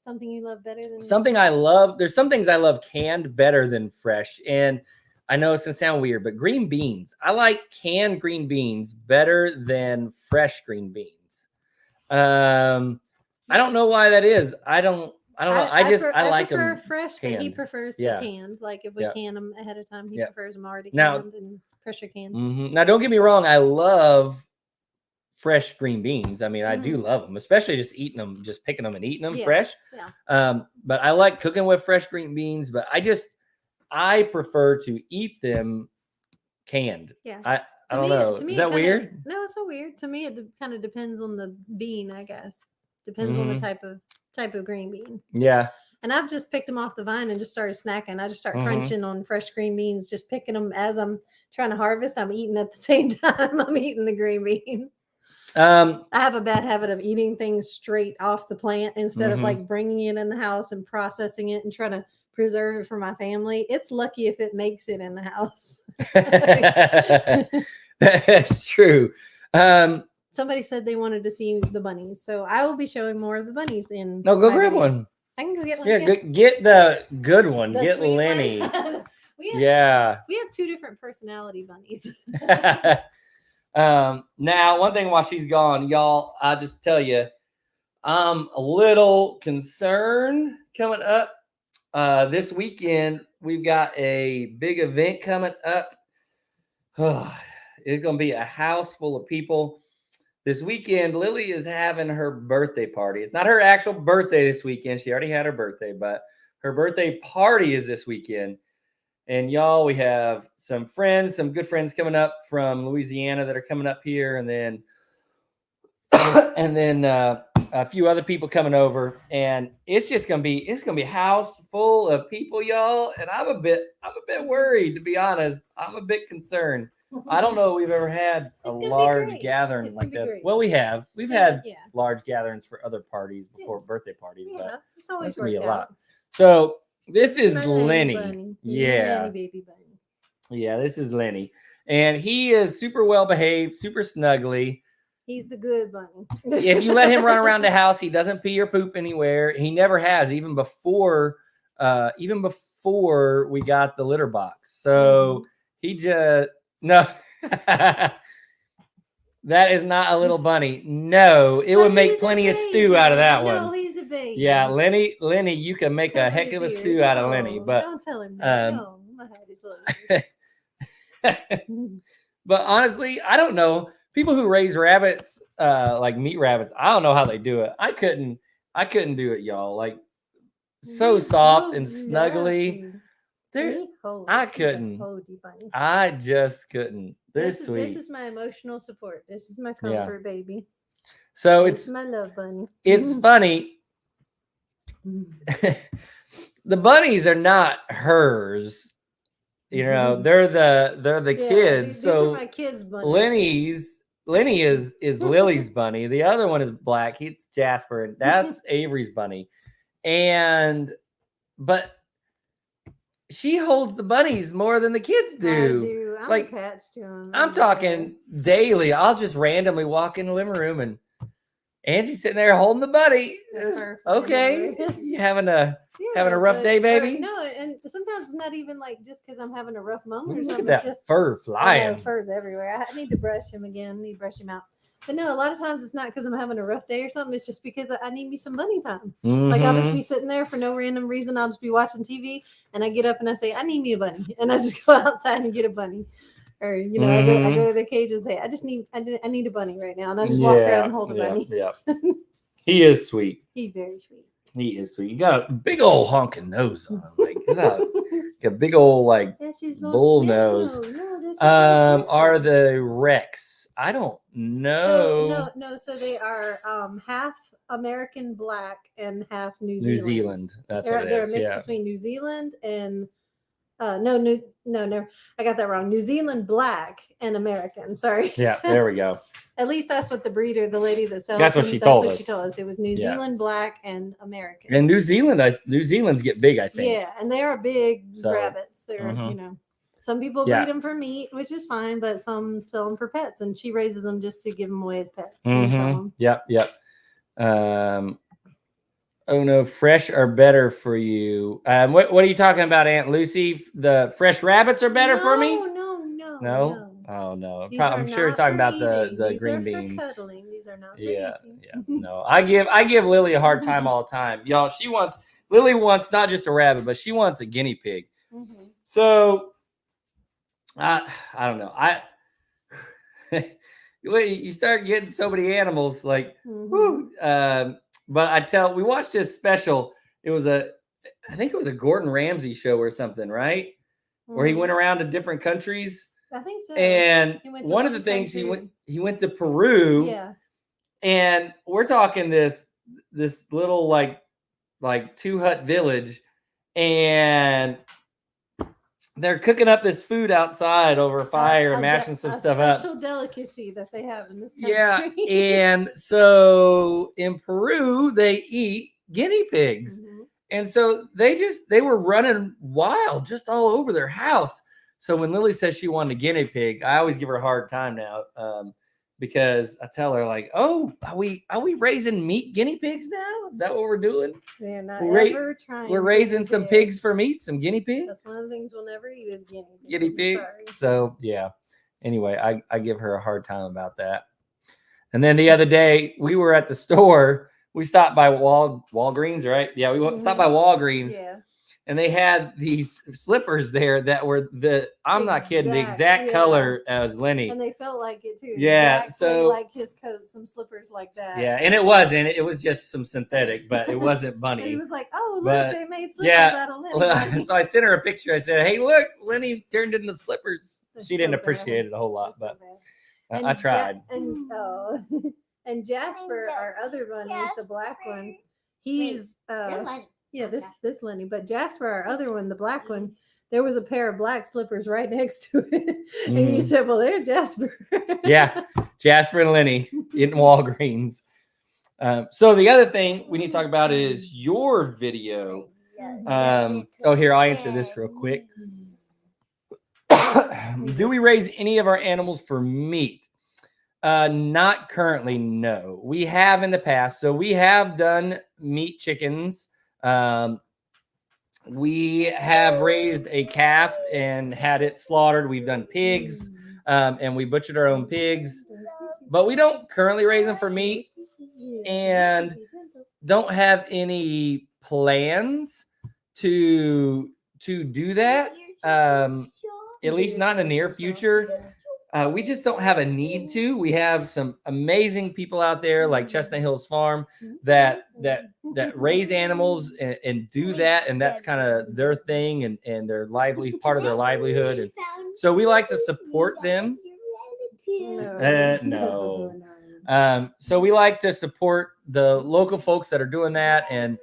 something you love better than
Something I love. There's some things I love canned better than fresh, and I know it's gonna sound weird, but green beans. I like canned green beans better than fresh green beans. I don't know why that is. I don't know. I like
prefer
them.
fresh, but he
canned.
prefers
Yeah.
the canned. Like if we
Yeah.
can them ahead of time, he
Yeah.
prefers them already
Now-
canned and pressure canned.
Now, don't get me wrong. I love fresh green beans. I mean, I do love them, especially just eating them, just picking them and eating them
Yeah,
fresh.
yeah.
But I like cooking with fresh green beans. But I prefer to eat them canned.
Yeah.
I
To
don't
me-
know.
to me
Is
it
that
kinda-
weird?
No, it's not weird. To me, it kind of depends on the bean, I guess. Depends on the
Mhm.
type of green bean.
Yeah.
And I've just picked them off the vine and just started snacking. I just start
Mhm.
crunching on fresh green beans, just picking them as I'm trying to harvest. I'm eating at the same time. I'm eating the green beans. I have a bad habit of eating things straight off the plant instead of
Mhm.
like bringing it in the house and processing it and trying to preserve it for my family. It's lucky if it makes it in the house.
That's true.
Somebody said they wanted to see the bunnies, so I will be showing more of the bunnies in.
No, go
my
grab
video.
one.
I can go get one.
Yeah,
again.
get the good one.
The
Get
sweet one.
Lenny.
we have,
Yeah.
we have two different personality bunnies.
Now, one thing while she's gone, y'all, I'll just tell you, I'm a little concerned coming up. This weekend, we've got a big event coming up. It's going to be a house full of people. This weekend, Lily is having her birthday party. It's not her actual birthday this weekend. She already had her birthday, but her birthday party is this weekend. And y'all, we have some friends, some good friends coming up from Louisiana that are coming up here, and then a few other people coming over, and it's gonna be a house full of people, y'all. And I'm a bit worried, to be honest. I'm a bit concerned. I don't know if we've ever had a
It's gonna be
large
great.
gathering
It's
like
gonna be
that.
great.
Well, we've had
Yeah,
large gatherings for other parties before birthday parties,
yeah,
but
it's always
that's gonna be a
worked
lot.
out.
So this is
My Lenny
Lenny.
bunny. He's my
Yeah.
Lenny baby bunny.
Yeah, this is Lenny. And he is super well behaved, super snuggly.
He's the good bunny.
If you let him run around the house, he doesn't pee or poop anywhere. He never has, even before we got the litter box. So he just no. That is not a little bunny. No, it would
But
make
he's a
plenty of stew out of
baby.
that
No,
one.
he's a baby.
Yeah, Lenny, you can make a
Cover
heck
his
of a
ears.
stew out of Lenny.
No,
But
don't tell him that.
um,
No, I had his little ears.
but honestly, I don't know. People who raise rabbits, like meat rabbits, I don't know how they do it. I couldn't do it, y'all. Like so soft and snuggly. I couldn't. I just couldn't. They're
This
sweet.
is my emotional support. This is my
Yeah.
comfort baby.
So
It's
it's
my love bunny.
it's funny. The bunnies are not hers. You know, they're the
Yeah,
kids.
these
So
are my kids' bunnies.
Lenny is Lily's bunny. The other one is black. It's Jasper, and that's Avery's bunny. But she holds the bunnies more than the kids
I
do.
do. I'm
Like,
attached to him.
I'm talking daily. I'll just randomly walk in the living room and Angie's sitting there holding the bunny.
Perfect.
Okay, you having a rough day, baby?
No, and sometimes it's not even like just because I'm having a rough moment or
Look
something.
at
It's
that
just
fur
I know,
flying.
fur's everywhere. I need to brush him again. I need to brush him out. But no, a lot of times it's not because I'm having a rough day or something. It's just because I need me some bunny time. Like I'll just
Mhm.
be sitting there for no random reason. I'll just be watching TV and I get up and I say, I need me a bunny. And I just go outside and get a bunny. Or, you know, I go to the cage and say, I need a bunny right now. And I just walk around and hold a bunny.
Yeah. He is sweet.
He's very sweet.
He is sweet. You got a big old honking nose on him. Like, he's got a big old like
That's his little
bull
snout.
nose.
No, that's his little snout.
Are the Rex? I don't know.
So they are half American black and half New
New
Zealand.
Zealand. That's what it
They're a
is.
mix
Yeah.
between New Zealand and no, I got that wrong. New Zealand black and American. Sorry.
Yeah, there we go.
At least that's what the breeder, the lady that sells
That's what
them,
she told
She
us.
told us it was New
Yeah.
Zealand black and American.
And New Zealand's get big, I think.
Yeah, and they are big
So,
rabbits. They're
mhm.
you know, some people
Yeah.
breed them for meat, which is fine, but some sell them for pets, and she raises them just to give them away as pets. And sell
Mhm.
'em.
Yep. Oh no, fresh are better for you. What are you talking about, Aunt Lucy? The fresh rabbits are better for me?
No.
Oh no.
These
I'm
are
sure you're
not
talking
for
about the
eating. These
green
are
beans.
For cuddling. These are not for
Yeah.
eating.
No. I give Lily a hard time all the time. Y'all, Lily wants not just a rabbit, but she wants a guinea pig.
Mhm.
So I don't know. You start getting so many animals like
Mhm.
whew, but we watched this special. I think it was a Gordon Ramsay show or something, right? Where he
Mhm.
went around to different countries.
I think so.
And
He went to
one of the
one
things
country.
he went to Peru.
Yeah.
And we're talking this little like 2-hut village, and they're cooking up this food outside over a fire and mashing some stuff up.
A special delicacy that they have in this country.
Yeah, and so in Peru they eat guinea pigs,
Mhm.
and so they were running wild just all over their house. So when Lily says she wanted a guinea pig, I always give her a hard time now, because I tell her like, "Oh, are we raising meat guinea pigs now? Is that what we're doing?
They're not
We're
ever trying.
We're raising
guinea
some pigs for meat, some guinea pigs,
That's one of the things we'll never eat is guinea pig.
guinea pig."
Sorry.
So yeah. Anyway, I give her a hard time about that. And then the other day we were at the store. We stopped by Walgreens, right? Yeah, we stopped by Walgreens.
Yeah.
And they had these slippers there that were I'm not kidding, the exact
yeah.
color as Lenny.
And they felt like it too.
Yeah,
Exactly
so-
like his coat, some slippers like that.
Yeah, and it wasn't. It was just some synthetic, but it wasn't
And he
bunny.
was like, "Oh, look,
But,
they made slippers
yeah,
out of Lenny."
So I sent her a picture. I said, "Hey, look, Lenny turned into slippers."
That's
She didn't
so bad.
appreciate it a whole lot,
That's so
but
bad.
I tried.
And Jasper, our other bunny, the black one, he's this Lenny, but Jasper, our other one, the black one, there was a pair of black slippers right next to it, and you
Mhm.
said, "Well, there's Jasper."
Yeah, Jasper and Lenny in Walgreens. So the other thing we need to talk about is your video. Here, I'll answer this real quick. Do we raise any of our animals for meat? Not currently, no. We have in the past. So we have done meat chickens. We have raised a calf and had it slaughtered. We've done pigs, and we butchered our own pigs. But we don't currently raise them for meat and don't have any plans to do that. At least not in the near future. We just don't have a need to. We have some amazing people out there like Chestnut Hills Farm that raise animals and do that, and that's kind of their thing and their part of their livelihood. And so we like to support them. No. So we like to support the local folks that are doing that, and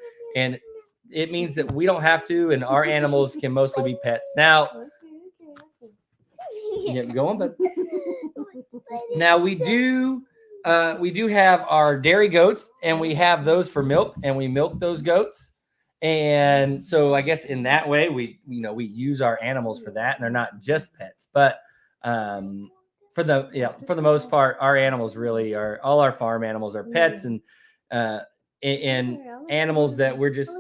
it means that we don't have to, and our animals can mostly be pets. Now, go on, bud. Now we do have our dairy goats, and we have those for milk, and we milk those goats. And so I guess in that way we use our animals for that, and they're not just pets. But for the most part, our animals really are, all our farm animals are pets, and animals that we're just,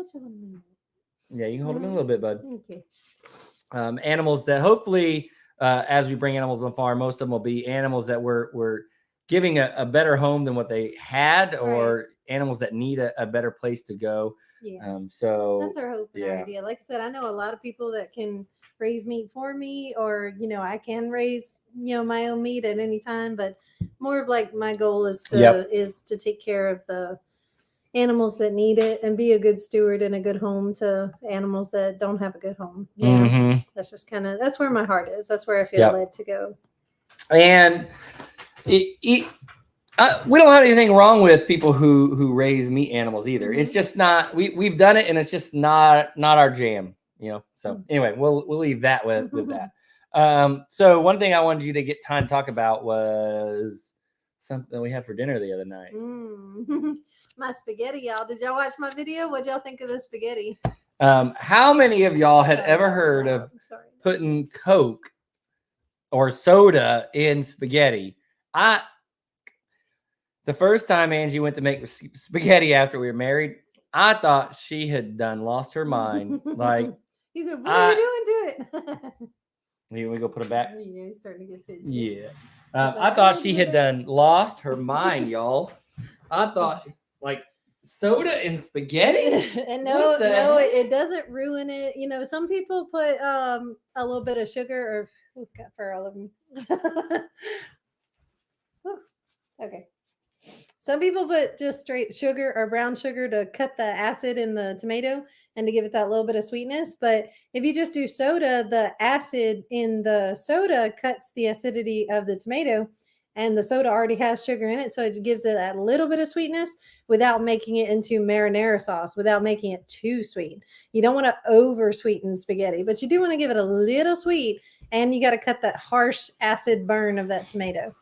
yeah, you can hold them in a little bit, bud.
Okay.
Animals that hopefully, as we bring animals on the farm, most of them will be animals that we're giving a better home than what they had, or animals that need a better place to go.
Yeah.
So
That's our hope and our idea. Like I said, I know a lot of people that can raise meat for me, or I can raise my own meat at any time. But more of like my goal is to take care of the animals that need it and be a good steward and a good home to animals that don't have a good home. That's just that's where my heart is. That's where I feel led to go.
And we don't have anything wrong with people who raise meat animals either. It's just not, we've done it, and it's just not our jam, So anyway, we'll leave that with that. So one thing I wanted you to get time to talk about was something we had for dinner the other night.
My spaghetti, y'all. Did y'all watch my video? What'd y'all think of the spaghetti?
How many of y'all had ever heard of putting Coke or soda in spaghetti? The first time Angie went to make spaghetti after we were married, I thought she had lost her mind. Like,
he said, "What are you doing to it?"
We go put it back.
Yeah, he's starting to get fidgety.
Yeah, I thought she had lost her mind, y'all. I thought, like, soda and spaghetti.
And no, it doesn't ruin it. Some people put a little bit of sugar, or for all of them. Okay. Some people put just straight sugar or brown sugar to cut the acid in the tomato and to give it that little bit of sweetness. But if you just do soda, the acid in the soda cuts the acidity of the tomato, and the soda already has sugar in it. So it gives it that little bit of sweetness without making it into marinara sauce, without making it too sweet. You don't want to over sweeten spaghetti, but you do want to give it a little sweet, and you got to cut that harsh acid burn of that tomato.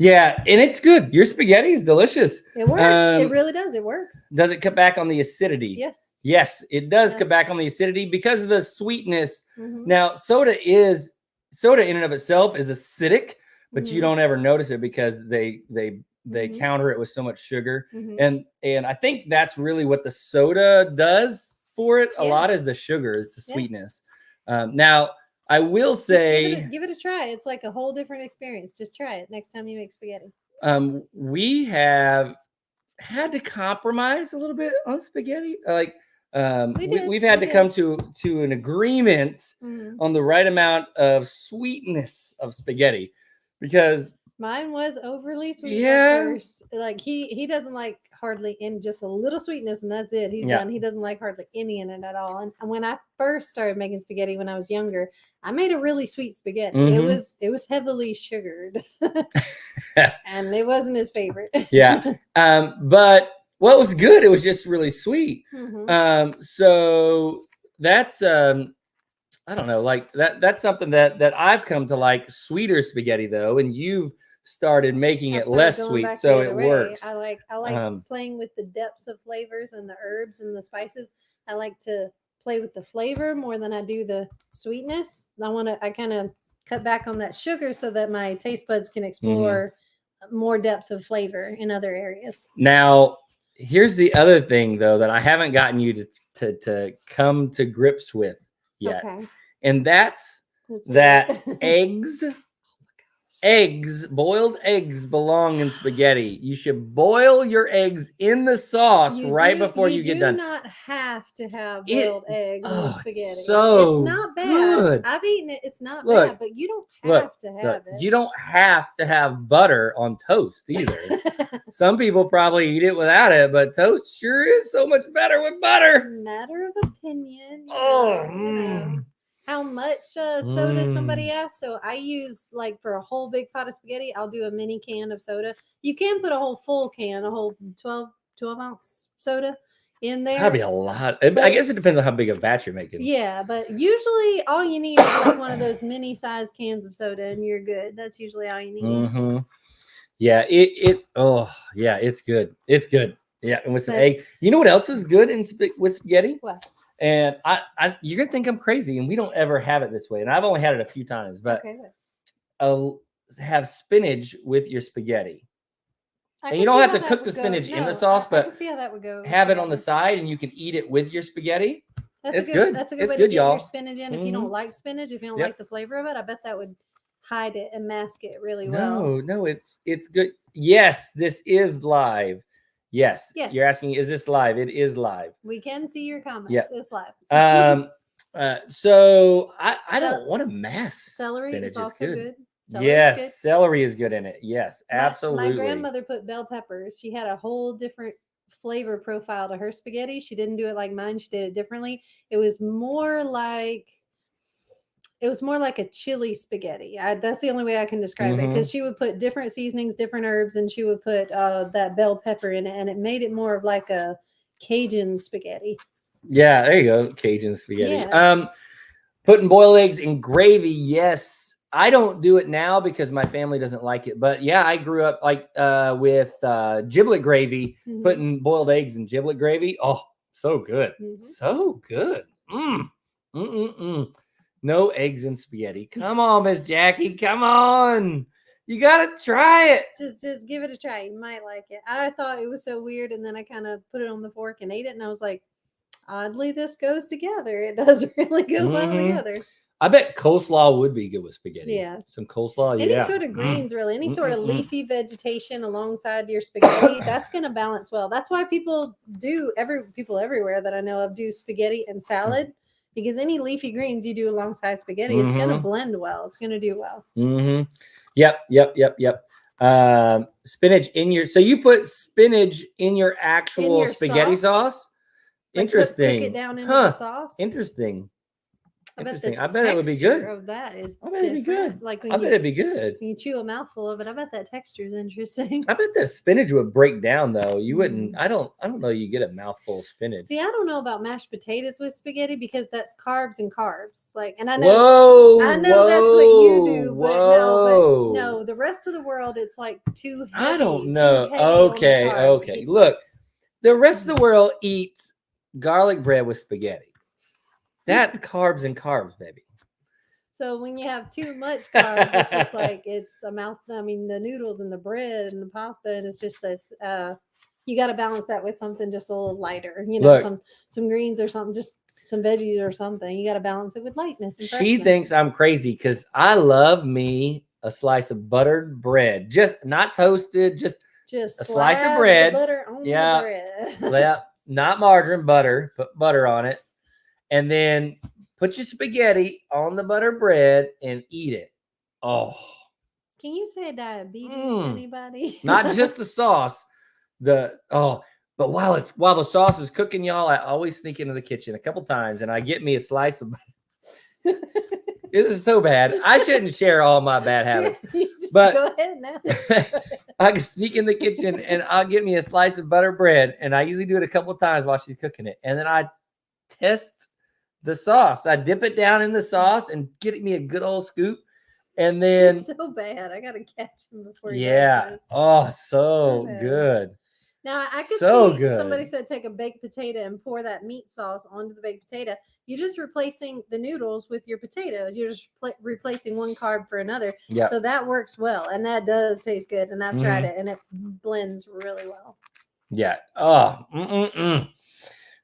Yeah, and it's good. Your spaghetti is delicious.
It works. It really does. It works.
Does it cut back on the acidity?
Yes.
Yes, it does cut back on the acidity because of the sweetness. Now, soda in and of itself is acidic, but you don't ever notice it because they counter it with so much sugar. And I think that's really what the soda does for it. A lot is the sugar, it's the sweetness. Now, I will say,
give it a try. It's like a whole different experience. Just try it next time you make spaghetti.
We have had to compromise a little bit on spaghetti. Like, we've had to come to an agreement on the right amount of sweetness of spaghetti, because
mine was overly sweet at first. Like he doesn't like hardly in, just a little sweetness, and that's it. He's done. He doesn't like hardly any in it at all. And when I first started making spaghetti when I was younger, I made a really sweet spaghetti. It was heavily sugared, and it wasn't his favorite.
But what was good, it was just really sweet. So that's I don't know, like that's something that I've come to like. Sweeter spaghetti though, and you've started making it less sweet, so it works.
I like playing with the depths of flavors and the herbs and the spices. I like to play with the flavor more than I do the sweetness. I kind of cut back on that sugar so that my taste buds can explore more depth of flavor in other areas.
Now, here's the other thing though that I haven't gotten you to come to grips with yet. And that's that boiled eggs belong in spaghetti. You should boil your eggs in the sauce before you get done.
You do not have to have boiled eggs in spaghetti.
It's
not bad.
Good.
I've eaten it. It's not bad, but you don't have to have it.
You don't have to have butter on toast either. Some people probably eat it without it, but toast sure is so much better with butter.
Matter of opinion. How much soda somebody asks. So I use, like, for a whole big pot of spaghetti, I'll do a mini can of soda. You can put a whole full can, a whole 12 ounce soda in there.
That'd be a lot. I guess it depends on how big a batch you're making.
Yeah, but usually all you need is like one of those mini size cans of soda and you're good. That's usually all you need.
Yeah, it's good. It's good. Yeah, and with some
But-
egg. You know what else is good with spaghetti?
What?
And you're gonna think I'm crazy, and we don't ever have it this way. And I've only had it a few times, but
Okay. What?
Have spinach with your spaghetti.
I
And
can
you don't
see
have
how
to
that
cook
would
the
go-
spinach in the
no,
sauce,
I
but
can see how that would go.
have it on the
together.
side, and you can eat it with your spaghetti.
That's
It's
a
good.
That's a good
It's
way
good,
to get
y'all.
your spinach in. If you
Mhm.
don't like spinach, if you don't
Yep.
like the flavor of it, I bet that would hide it and mask it really well.
No, it's good. Yes, this is live. Yes.
Yes.
You're asking, is this live? It is live.
We can see your comments.
Yeah.
It's live.
So I
Cel-
don't want to mass
Celery
spinach.
is
It's
also
good.
good. Celery is
Yes,
good.
celery is good in it. Yes, absolutely.
My grandmother put bell peppers. She had a whole different flavor profile to her spaghetti. She didn't do it like mine. She did it differently. It was more like a chili spaghetti. That's the only way I can describe it,
Mhm.
because she would put different seasonings, different herbs, and she would put that bell pepper in it, and it made it more of like a Cajun spaghetti.
Yeah, there you go. Cajun spaghetti.
Yeah.
Putting boiled eggs in gravy. Yes. I don't do it now because my family doesn't like it. But yeah, I grew up like with giblet gravy,
Mhm.
putting boiled eggs in giblet gravy. Oh, so good.
Mhm.
So good. No eggs in spaghetti. Come on, Miss Jackie. Come on. You gotta try it.
Just give it a try. You might like it. I thought it was so weird, and then I kind of put it on the fork and ate it, and I was like, oddly, this goes together. It does really go well
Mhm.
together.
I bet coleslaw would be good with spaghetti.
Yeah.
Some coleslaw.
Any
Yeah.
sort of greens, really, any sort of
Mm-mm-mm.
leafy vegetation alongside your spaghetti, that's going to balance well. That's why people everywhere that I know of do spaghetti and salad, because any leafy greens you do alongside spaghetti, it's going to
Mhm.
blend well. It's going to do well.
Mm-hmm. Yep. Spinach in your. So you put spinach in your actual
your
spaghetti sauce?
Like,
Interesting.
Cook it down into the sauce.
Interesting.
I bet
Interesting.
the
I bet it would be
texture
good.
Of that is
I bet it'd be
different.
good.
Like
I
when
bet it'd be good.
you chew a mouthful of it, I bet that texture is interesting.
I bet that spinach would break down though. You wouldn't.
Mm.
I don't know. You get a mouthful of spinach.
See, I don't know about mashed potatoes with spaghetti, because that's carbs and carbs. Like, and I know that's what you do, but no, the rest of the world, it's like too heavy.
I don't
too
know.
heavy on the
Okay.
carbs.
Okay. Look, the rest of the world eats garlic bread with spaghetti. That's carbs and carbs, baby.
So when you have too much carbs, it's just like it's a mouth. I mean, the noodles and the bread and the pasta, and it's just you got to balance that with something just a little lighter. You know,
Look.
some greens or something, just some veggies or something. You got to balance it with lightness. And
She
freshness.
thinks I'm crazy because I love me a slice of buttered bread, just not toasted, just
just
a slice of
slab the
bread.
butter on
Yeah.
the bread.
yeah, not margarine, butter. Put butter on it, and then put your spaghetti on the butter bread and eat it. Oh,
Can you say diabetes?
Mm.
Anybody?
not just the sauce. But while the sauce is cooking, y'all, I always sneak into the kitchen a couple times and I get me a slice of. This is so bad. I shouldn't share all my bad habits.
Just
But-
go ahead now.
I can sneak in the kitchen and I'll get me a slice of butter bread, and I usually do it a couple of times while she's cooking it, and then I test the sauce. I dip it down in the sauce and get me a good old scoop, and then
It's so bad. I gotta catch him before he
yeah,
does this.
oh, so
So bad.
good.
Now I could
So
see
good.
somebody said take a baked potato and pour that meat sauce onto the baked potato. You're just replacing the noodles with your potatoes. You're just replacing one carb for another.
Yeah.
So that works well, and that does taste good. And I've tried
Mhm.
it, and it blends really well.
Yeah. Oh,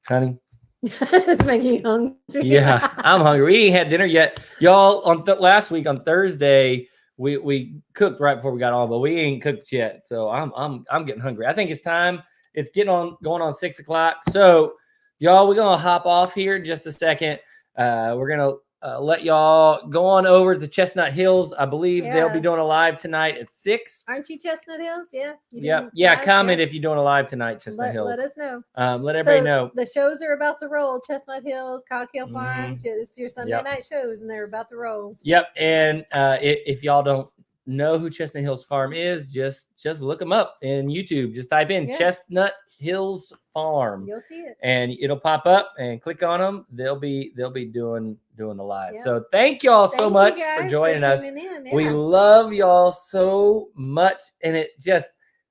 honey.
It's making you hungry.
Yeah, I'm hungry. We ain't had dinner yet, y'all. On last week on Thursday, we cooked right before we got on, but we ain't cooked yet. So I'm getting hungry. I think it's time. It's going on 6 o'clock. So y'all, we're gonna hop off here in just a second. We're gonna let y'all go on over to Chestnut Hills. I believe they'll be
Yeah.
doing a live tonight at 6.
Aren't you Chestnut Hills? Yeah. You
Yeah,
doing
yeah.
live?
Comment if you're doing a live tonight, Chestnut Hills.
Let us know.
Let everybody
So
know.
the shows are about to roll. Chestnut Hills, Coghill
Mhm.
Farms. It's your Sunday
Yep.
night shows, and they're about to roll.
Yep, and if y'all don't know who Chestnut Hills Farm is, just look them up in YouTube. Just type in
Yeah.
Chestnut Hills Farm,
You'll see it.
and it'll pop up. And click on them. They'll be doing the live.
Yep.
So thank y'all so
Thank
much
you guys
for joining us.
tuning in.
We
Yeah.
love y'all so much, and it just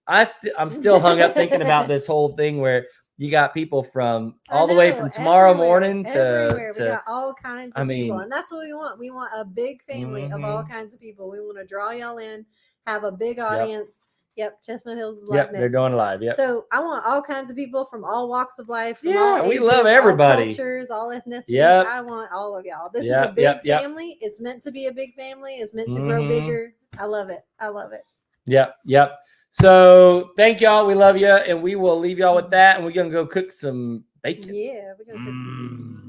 I'm still hung up thinking about this whole thing where you got people from
I
all the way
know,
from tomorrow
everywhere,
morning
everywhere. We
to
got all kinds
I
of people,
mean,
and that's what we want. We want a big family of all
Mhm.
kinds of people. We want to draw y'all in, have a big
Yep.
audience. Yep, Chestnut Hills is live
Yep, they're
next.
doing live. Yep.
So I want all kinds of people from all walks of life, from
Yeah,
all
we
ages,
love
all
everybody.
cultures, all ethnicities.
Yep.
I want all of y'all. This is
Yep,
a big
yep, yep.
family. It's meant to be a big family. It's meant to grow
Mhm.
bigger. I love it. I love it.
Yep, yep. So thank y'all. We love you, and we will leave y'all with that. And we're gonna go cook some bacon.
Yeah, we're gonna cook some.
Mm.